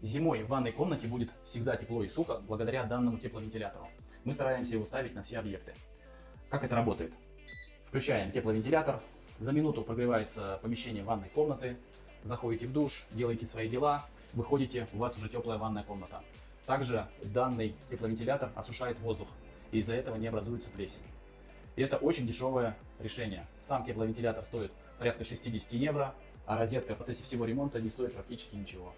Зимой в ванной комнате будет всегда тепло и сухо благодаря данному тепловентилятору. Мы стараемся его ставить на все объекты. Как это работает? Включаем тепловентилятор, за минуту прогревается помещение ванной комнаты, заходите в душ, делаете свои дела, выходите, у вас уже теплая ванная комната. Также данный тепловентилятор осушает воздух, и из-за этого не образуется плесень. И это очень дешевое решение. Сам тепловентилятор стоит порядка 60 евро, а розетка в процессе всего ремонта не стоит практически ничего.